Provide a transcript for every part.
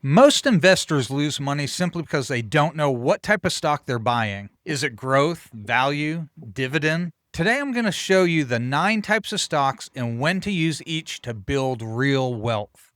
Most investors lose money simply because they don't know what type of stock they're buying. Is it growth, value, dividend? Today I'm going to show you the 9 types of stocks and when to use each to build real wealth.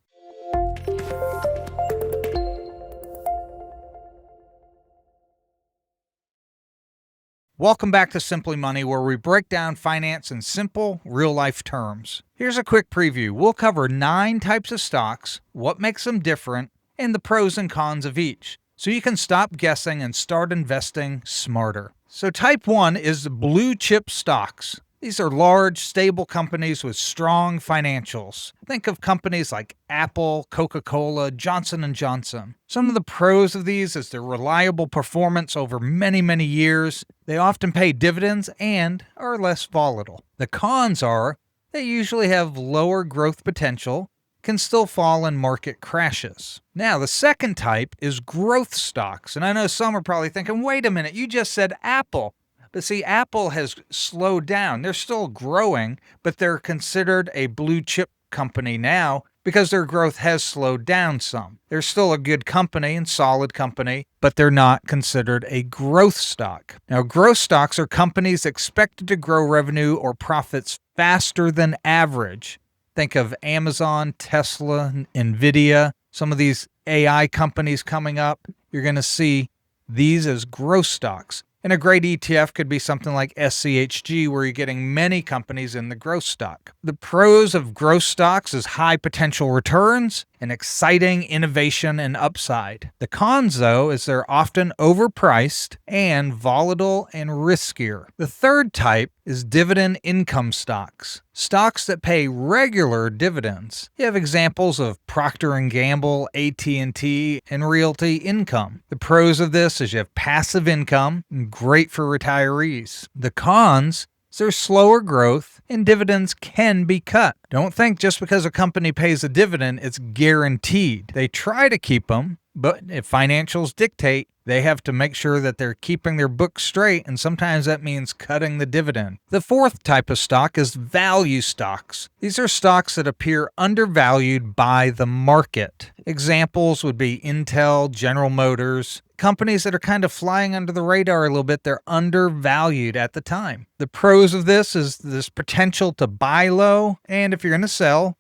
Welcome back to Simply Money, where we break down finance in simple, real-life terms. Here's a quick preview. We'll cover 9 types of stocks, what makes them different, and the pros and cons of each, so you can stop guessing and start investing smarter. So type 1 is blue chip stocks. These are large, stable companies with strong financials. Think of companies like Apple, Coca-Cola, Johnson & Johnson. Some of the pros of these is their reliable performance over many years. They often pay dividends and are less volatile. The cons are they usually have lower growth potential, can still fall in market crashes. Now, the second type is growth stocks. And I know some are probably thinking, wait a minute, you just said Apple. But see, Apple has slowed down. They're still growing, but they're considered a blue chip company now because their growth has slowed down some. They're still a good company and solid company, but they're not considered a growth stock. Now, growth stocks are companies expected to grow revenue or profits faster than average. Think of Amazon, Tesla, Nvidia, some of these AI companies coming up. You're going to see these as growth stocks. And a great ETF could be something like SCHG, where you're getting many companies in the growth stock. The pros of growth stocks is high potential returns and exciting innovation and upside. The cons, though, is they're often overpriced and volatile and riskier. The third type is dividend income stocks. Stocks that pay regular dividends. You have examples of Procter & Gamble, AT&T, and Realty Income. The pros of this is you have passive income, great for retirees. The cons is there's slower growth and dividends can be cut. Don't think just because a company pays a dividend, it's guaranteed. They try to keep them, but if financials dictate, they have to make sure that they're keeping their books straight, and sometimes that means cutting the dividend. The fourth type of stock is value stocks. These are stocks that appear undervalued by the market. Examples would be Intel, General Motors, companies that are kind of flying under the radar a little bit. They're undervalued at the time. The pros of this is this potential to buy low, and if you're going to sell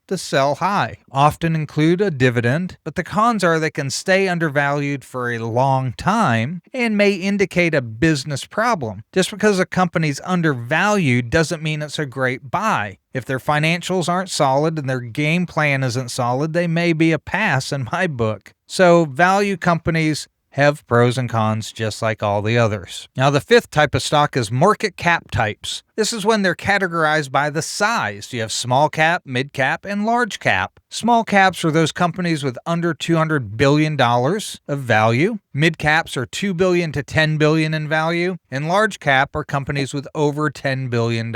high. Often include a dividend, but the cons are they can stay undervalued for a long time and may indicate a business problem. Just because a company's undervalued doesn't mean it's a great buy. If their financials aren't solid and their game plan isn't solid, they may be a pass in my book. So value companies have pros and cons just like all the others. Now, the fifth type of stock is market cap types. This is when they're categorized by the size. You have small cap, mid cap, and large cap. Small caps are those companies with under $200 billion of value. Mid caps are $2 billion to $10 billion in value. And large cap are companies with over $10 billion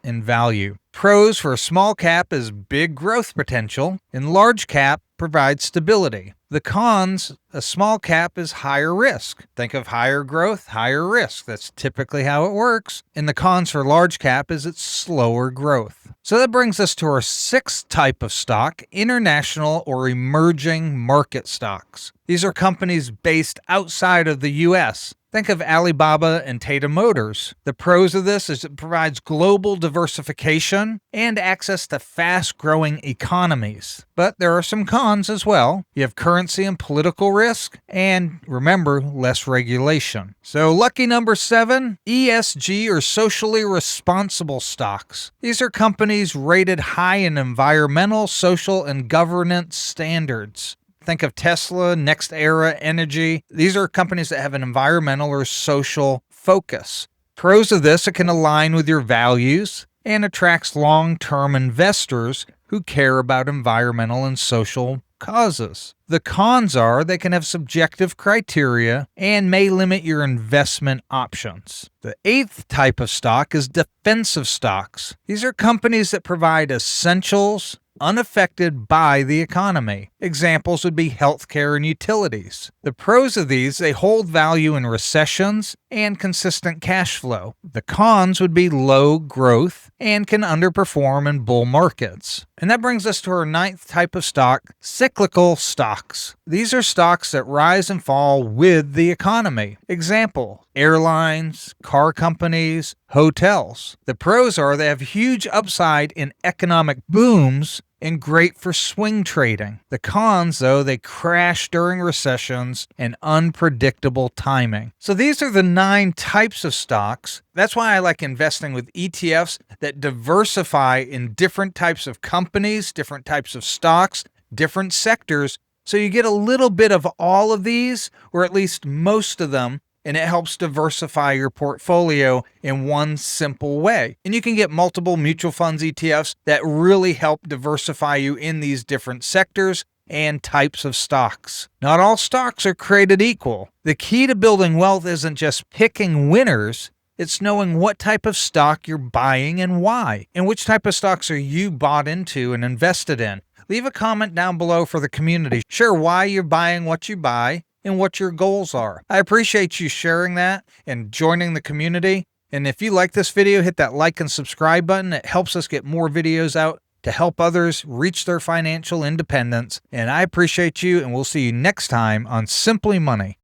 in value. Pros for a small cap is big growth potential, and large cap provides stability. The cons, a small cap is higher risk. Think of higher growth, higher risk. That's typically how it works. And the cons for large cap is it's slower growth. So that brings us to our sixth type of stock, international or emerging market stocks. These are companies based outside of the U.S. Think of Alibaba and Tata Motors. The pros of this is it provides global diversification and access to fast-growing economies. But there are some cons as well. You have currency and political risk, and remember, less regulation. So lucky number 7, ESG or socially responsible stocks. These are companies rated high in environmental, social, and governance standards. Think of Tesla, NextEra Energy. These are companies that have an environmental or social focus. Pros of this, it can align with your values and attracts long-term investors who care about environmental and social causes. The cons are they can have subjective criteria and may limit your investment options. The eighth type of stock is defensive stocks. These are companies that provide essentials unaffected by the economy. Examples would be healthcare and utilities. The pros of these, they hold value in recessions and consistent cash flow. The cons would be low growth and can underperform in bull markets. And that brings us to our ninth type of stock, cyclical stocks. These are stocks that rise and fall with the economy. Example, airlines, car companies, hotels. The pros are they have huge upside in economic booms and great for swing trading. The cons, though, they crash during recessions and unpredictable timing. So these are the 9 types of stocks. That's why I like investing with ETFs that diversify in different types of companies, different types of stocks, different sectors. So you get a little bit of all of these, or at least most of them, and it helps diversify your portfolio in one simple way. And you can get multiple mutual funds ETFs that really help diversify you in these different sectors and types of stocks. Not all stocks are created equal. The key to building wealth isn't just picking winners, it's knowing what type of stock you're buying and why, and which type of stocks are you bought into and invested in. Leave a comment down below for the community. Share why you're buying what you buy and what your goals are. I appreciate you sharing that and joining the community. And if you like this video, hit that like and subscribe button. It helps us get more videos out to help others reach their financial independence. And I appreciate you, and we'll see you next time on Simply Money.